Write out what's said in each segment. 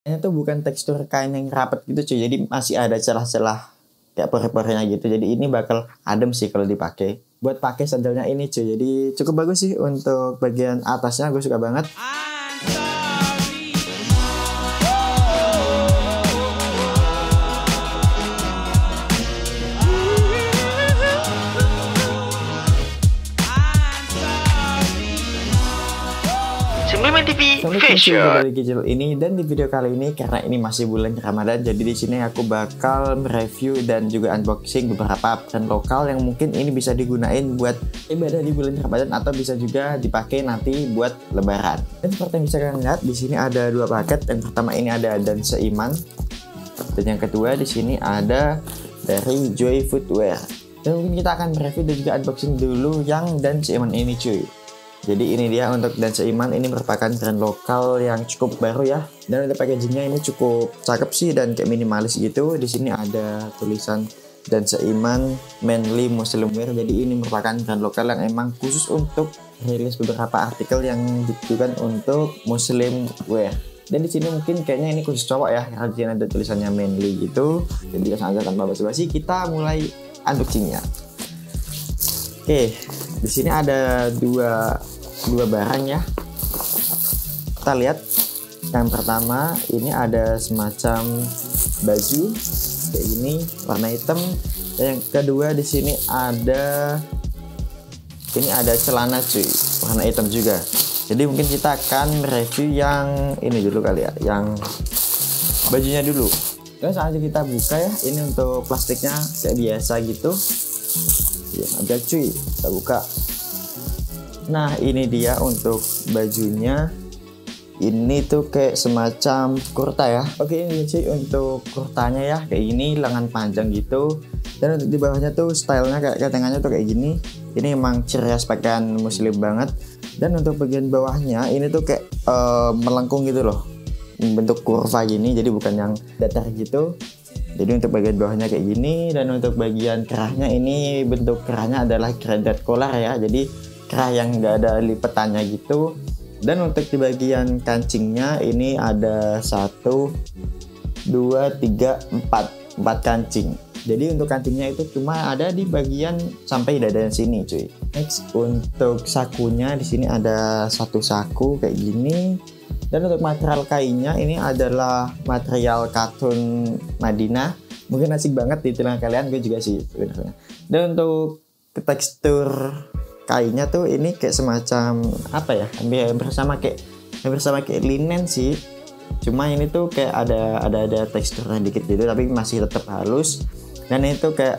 Ini tuh bukan tekstur kain yang rapat gitu cuy, jadi masih ada celah-celah kayak pore-porenya gitu. Jadi ini bakal adem sih kalau dipakai. Buat pakai sandalnya ini cuy, jadi cukup bagus sih untuk bagian atasnya, gue suka banget. Dari kecil ini, dan di video kali ini karena ini masih bulan Ramadan, jadi di sini aku bakal mereview dan juga unboxing beberapa brand lokal yang mungkin ini bisa digunain buat ibadah di bulan Ramadan atau bisa juga dipakai nanti buat Lebaran. Dan seperti yang bisa kalian lihat di sini ada dua paket. Yang pertama ini ada Dan Seiman, dan yang kedua di sini ada dari Joy Footwear. Dan mungkin kita akan mereview dan juga unboxing dulu yang Dan Seiman ini cuy. Jadi ini dia untuk Dan Seiman, ini merupakan brand lokal yang cukup baru ya. Dan untuk packagingnya ini cukup cakep sih dan kayak minimalis gitu. Di sini ada tulisan Dan Seiman Manly Muslim Wear. Jadi ini merupakan brand lokal yang emang khusus untuk rilis beberapa artikel yang ditujukan untuk Muslim Wear. Dan di sini mungkin kayaknya ini khusus cowok ya, karena di sini ada tulisannya Manly gitu. Jadi langsung aja tanpa basa-basi kita mulai unboxingnya. Oke, di sini ada dua barang ya. Kita lihat. Yang pertama ini ada semacam baju kayak gini warna hitam. Dan yang kedua di sini ada celana cuy, warna hitam juga. Jadi mungkin kita akan review yang ini dulu kali ya, yang bajunya dulu. Langsung aja kita buka ya. Ini untuk plastiknya kayak biasa gitu. Ya, ada cuy, kita buka. Nah ini dia untuk bajunya. Ini tuh kayak semacam kurta ya. Oke, ini cuy untuk kurtanya ya, kayak gini, lengan panjang gitu. Dan untuk di bawahnya tuh stylenya kayak ketengannya tuh kayak gini. Ini emang ciri khas pakaian muslim banget. Dan untuk bagian bawahnya ini tuh kayak melengkung gitu loh, bentuk kurva gini, jadi bukan yang datar gitu. Jadi untuk bagian bawahnya kayak gini. Dan untuk bagian kerahnya ini, bentuk kerahnya adalah graded collar ya, jadi kerah yang nggak ada lipetannya gitu. Dan untuk di bagian kancingnya ini ada 1, 2, 3, 4 kancing. Jadi untuk kancingnya itu cuma ada di bagian sampai dada sini cuy. Next untuk sakunya, di sini ada satu saku kayak gini. Dan untuk material kainnya ini adalah material katun Madinah. Mungkin asik banget di telinga kalian, gue juga sih sebenarnya. Dan untuk tekstur kainnya tuh ini kayak semacam apa ya? Hampir sama kayak linen sih. Cuma ini tuh kayak ada teksturnya dikit gitu, tapi masih tetap halus. Dan itu kayak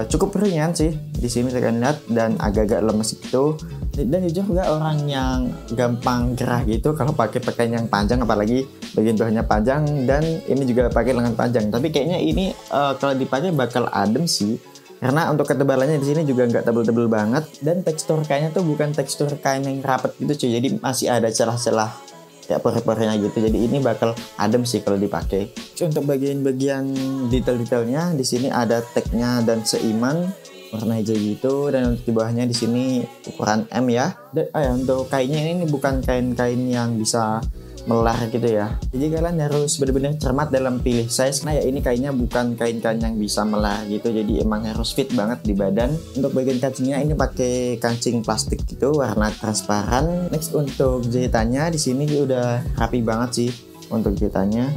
cukup ringan sih di sini saya lihat, dan agak-agak lemes gitu. Dan jujur juga orang yang gampang gerah gitu kalau pakai pakaian yang panjang, apalagi bagian bawahnya panjang dan ini juga pakai lengan panjang. Tapi kayaknya ini kalau dipakai bakal adem sih, karena untuk ketebalannya di sini juga nggak tebel-tebel banget. Dan tekstur kainnya tuh bukan tekstur kain yang rapat gitu cuy, jadi masih ada celah-celah kayak pore-porenya gitu. Jadi ini bakal adem sih kalau dipakai. Untuk bagian-bagian detail-detailnya di sini ada tagnya Dan Seiman warna hijau gitu, dan untuk di bawahnya di sini ukuran M ya. Dan untuk kainnya ini bukan kain-kain yang bisa melar gitu ya. Jadi kalian harus benar-benar cermat dalam pilih size. Nah ya, ini kainnya bukan kain-kain yang bisa melar gitu, jadi emang harus fit banget di badan. Untuk bagian kancingnya ini pakai kancing plastik gitu warna transparan. Next untuk jahitannya di sini udah rapi banget sih untuk jahitannya.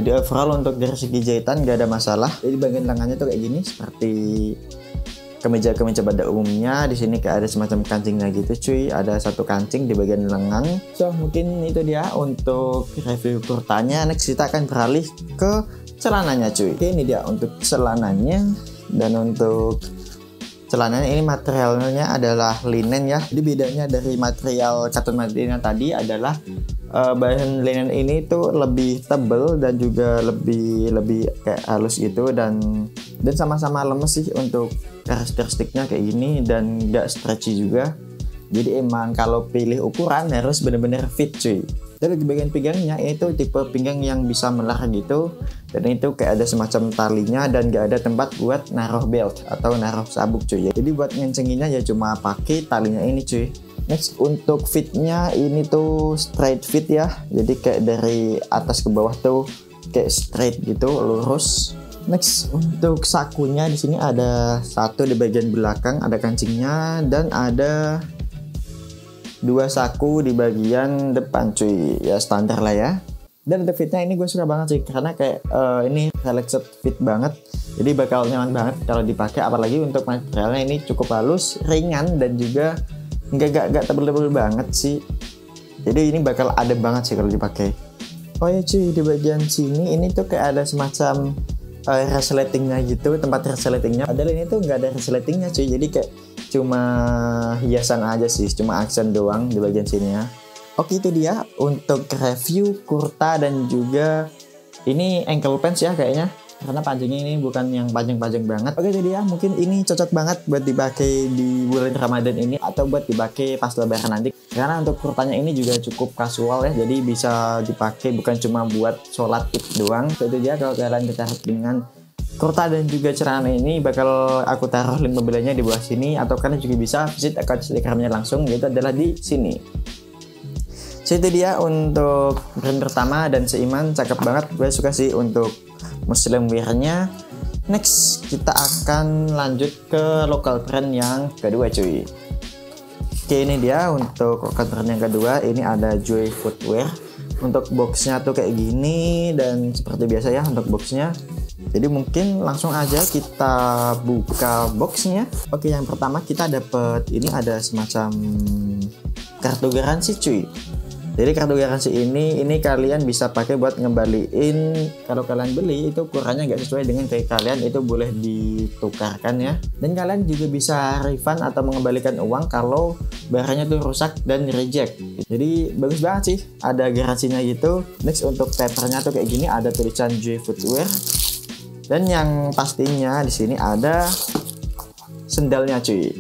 Jadi overall untuk dari segi jahitan gak ada masalah. Jadi bagian lengannya tuh kayak gini, seperti kemeja pada umumnya. Di sini kayak ada semacam kancingnya gitu cuy, ada satu kancing di bagian lengan. So mungkin itu dia untuk review kurtanya. Next kita akan beralih ke celananya cuy. Oke, ini dia untuk celananya. Dan untuk celananya ini materialnya adalah linen ya. Jadi bedanya dari material katun Madinah tadi adalah bahan linen ini tuh lebih tebal dan juga lebih kayak halus gitu, dan sama-sama lemes sih untuk karakteristiknya kayak gini, dan gak stretchy juga. Jadi emang kalau pilih ukuran harus bener-bener fit cuy. Dan di bagian pinggangnya ini tuh tipe pinggang yang bisa melar gitu, dan itu kayak ada semacam talinya dan gak ada tempat buat naruh belt atau naruh sabuk cuy. Jadi buat ngencenginnya ya cuma pakai talinya ini cuy. Next untuk fitnya ini tuh straight fit ya, jadi kayak dari atas ke bawah tuh kayak straight gitu, lurus. Next untuk sakunya di sini ada satu di bagian belakang, ada kancingnya, dan ada dua saku di bagian depan cuy, ya standar lah ya. Dan untuk fitnya ini gue suka banget sih, karena kayak ini relaxed fit banget, jadi bakal nyaman banget kalau dipakai, apalagi untuk materialnya ini cukup halus, ringan, dan juga nggak tebel-tebel banget sih. Jadi ini bakal adem banget sih kalau dipakai. Oh ya cuy, di bagian sini ini tuh kayak ada semacam resletingnya gitu, tempat resletingnya. Padahal ini tuh nggak ada resletingnya cuy, jadi kayak cuma hiasan aja sih, cuma aksen doang di bagian sini ya. Oke, itu dia untuk review kurta dan juga ini ankle pants ya kayaknya, karena panjangnya ini bukan yang panjang-panjang banget. Oke, jadi ya mungkin ini cocok banget buat dipakai di bulan Ramadan ini atau buat dipakai pas lebaran nanti. Karena untuk kurtanya ini juga cukup kasual ya, jadi bisa dipakai bukan cuma buat sholat id doang. Itu dia, kalau kalian tertarik dengan kurta dan juga celana ini, bakal aku taruh link pembeliannya di bawah sini, atau kalian juga bisa visit akun Instagramnya langsung, yaitu adalah di sini. So itu dia untuk brand pertama dan seiman, cakep banget, gue suka sih untuk muslim wear-nya. Next kita akan lanjut ke local brand yang kedua cuy. Oke, ini dia untuk local brand yang kedua, ini ada Joy Footwear. Untuk boxnya tuh kayak gini, dan seperti biasa ya untuk boxnya. Jadi mungkin langsung aja kita buka boxnya. Oke, yang pertama kita dapat ini, ada semacam kartu garansi cuy. Jadi kartu garansi ini kalian bisa pakai buat ngembaliin. Kalau kalian beli itu ukurannya nggak sesuai dengan kayak kalian, itu boleh ditukarkan ya. Dan kalian juga bisa refund atau mengembalikan uang kalau barangnya tuh rusak dan reject. Jadi bagus banget sih, ada garansinya gitu. Next untuk papernya tuh kayak gini, ada tulisan Joy Footwear. Dan yang pastinya di sini ada sendalnya cuy.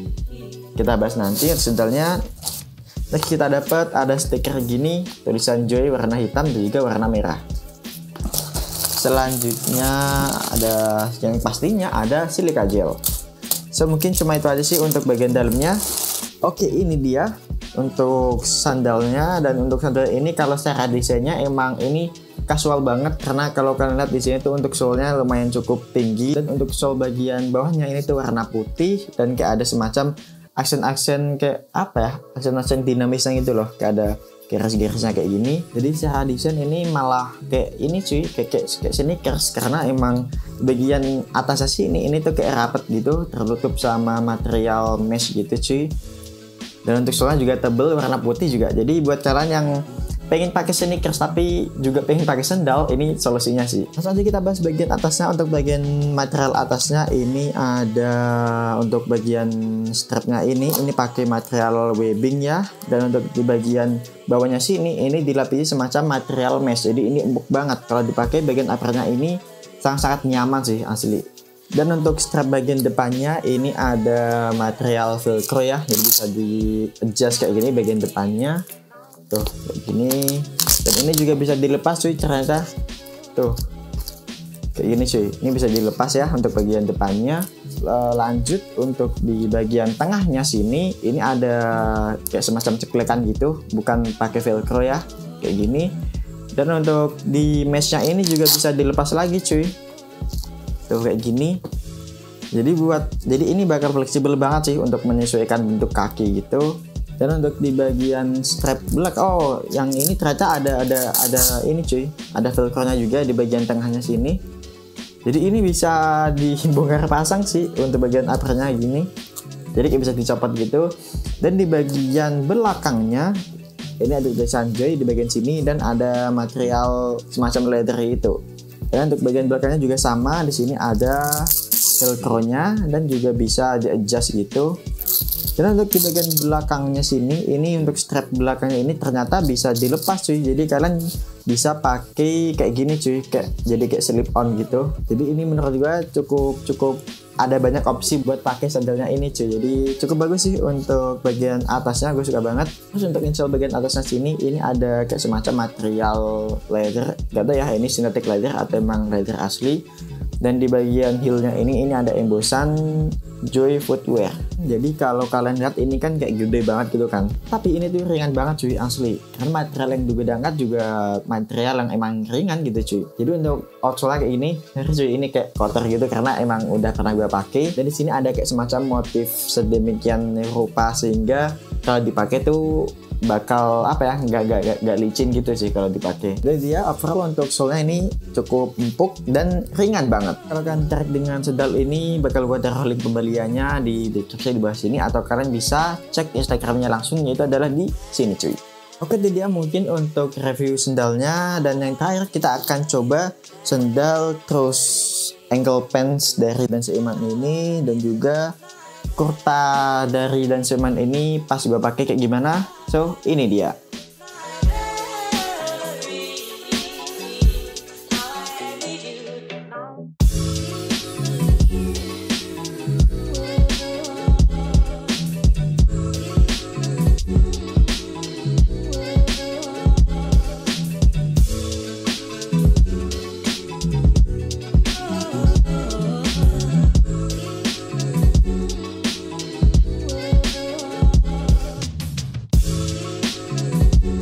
Kita bahas nanti sendalnya. Next kita dapat ada stiker gini, tulisan Joy warna hitam dan juga warna merah. Selanjutnya ada yang pastinya ada silika gel. So mungkin cuma itu aja sih untuk bagian dalamnya. Oke, ini dia untuk sandalnya. Dan untuk sandal ini kalau secara desainnya emang ini casual banget, karena kalau kalian lihat di sini tuh untuk sole-nya lumayan cukup tinggi, dan untuk sole bagian bawahnya ini tuh warna putih dan kayak ada semacam aksen-aksen kayak apa ya, aksen-aksen dinamisnya gitu loh, kayak ada garis-garisnya kayak gini. Jadi secara desain ini malah kayak ini cuy, kayak sneakers, karena emang bagian atasnya sih ini tuh kayak rapet gitu, tertutup sama material mesh gitu cuy. Dan untuk solnya juga tebel, warna putih juga. Jadi buat kalian yang pengen pakai sneakers tapi juga pengen pakai sandal, ini solusinya sih. Langsung aja kita bahas bagian atasnya. Untuk bagian material atasnya ini ada, untuk bagian strapnya ini pakai material webbing ya. Dan untuk di bagian bawahnya sih ini dilapisi semacam material mesh, jadi ini empuk banget. Kalau dipakai bagian uppernya ini sangat-sangat nyaman sih asli. Dan untuk strap bagian depannya ini ada material velcro ya, jadi bisa di adjust kayak gini bagian depannya tuh kayak gini. Dan ini juga bisa dilepas cuy, ternyata tuh kayak gini cuy, ini bisa dilepas ya untuk bagian depannya. Lanjut untuk di bagian tengahnya sini ini ada kayak semacam ceklekan gitu, bukan pakai velcro ya, kayak gini. Dan untuk di meshnya ini juga bisa dilepas lagi cuy, tuh kayak gini. Jadi ini bakal fleksibel banget sih untuk menyesuaikan bentuk kaki gitu. Dan untuk di bagian strap belakang, oh yang ini ternyata ada ini cuy, ada velcro-nya juga di bagian tengahnya sini. Jadi ini bisa dibongkar pasang sih untuk bagian uppernya gini, jadi kayak bisa dicopot gitu. Dan di bagian belakangnya ini ada tulisan Joy di bagian sini, dan ada material semacam leather itu. Dan untuk bagian belakangnya juga sama, di sini ada velcro-nya dan juga bisa di-adjust gitu. Dan untuk di bagian belakangnya sini, ini untuk strap belakangnya ini ternyata bisa dilepas cuy. Jadi kalian bisa pakai kayak gini cuy, jadi kayak slip on gitu. Jadi ini menurut gue cukup ada banyak opsi buat pakai sandalnya ini cuy. Jadi cukup bagus sih untuk bagian atasnya, gue suka banget. Terus untuk insole bagian atasnya sini ini ada kayak semacam material leather, gak tau ya ini synthetic leather atau emang leather asli. Dan di bagian heelnya ini ada embosan Joy Footwear. Jadi kalau kalian lihat ini kan kayak gede banget gitu kan, tapi ini tuh ringan banget cuy, asli. Karena material yang diangkat juga material yang emang ringan gitu cuy. Jadi untuk outsole kayak ini, cuy, ini kayak kotor gitu karena emang udah pernah gue pakai. Dan di sini ada kayak semacam motif sedemikian rupa sehingga kalau dipakai tuh bakal apa ya, nggak licin gitu sih kalau dipakai. Jadi dia overall untuk sole-nya ini cukup empuk dan ringan banget. Kalau kalian tertarik dengan sendal ini, bakal gue taruh link pembeliannya di deskripsi di bawah sini, atau kalian bisa cek Instagramnya langsung, yaitu adalah di sini cuy. Oke, jadi dia mungkin untuk review sendalnya. Dan yang terakhir kita akan coba sendal terus ankle pants dari Dan Seiman ini, dan juga kurta dari Dan Seiman ini pas gue pakai kayak gimana. So ini dia.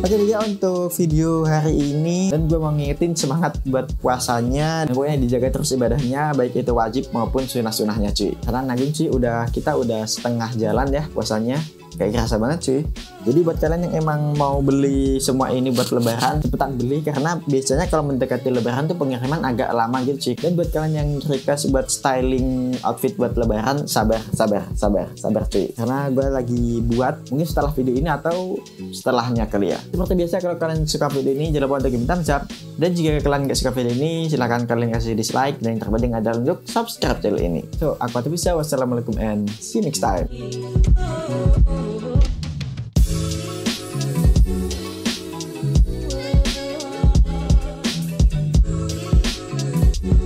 Oke, dia untuk video hari ini, dan gue mau ngingetin semangat buat puasanya, dan pokoknya dijaga terus ibadahnya, baik itu wajib maupun sunah-sunahnya cuy. Karena Nagim sih kita udah setengah jalan ya puasanya, kayak kerasa banget cuy. Jadi buat kalian yang emang mau beli semua ini buat lebaran, cepetan beli, karena biasanya kalau mendekati lebaran tuh pengiriman agak lama gitu cuy. Dan buat kalian yang request buat styling outfit buat lebaran, sabar cuy. Karena gue lagi buat mungkin setelah video ini atau setelahnya kali ya. Seperti biasa, kalau kalian suka video ini jangan lupa untuk bikin thumbs up, dan jika kalian gak suka video ini silahkan kalian kasih dislike, dan yang terpenting adalah untuk subscribe channel ini. So aku Atibisa, wassalamualaikum and see you next time.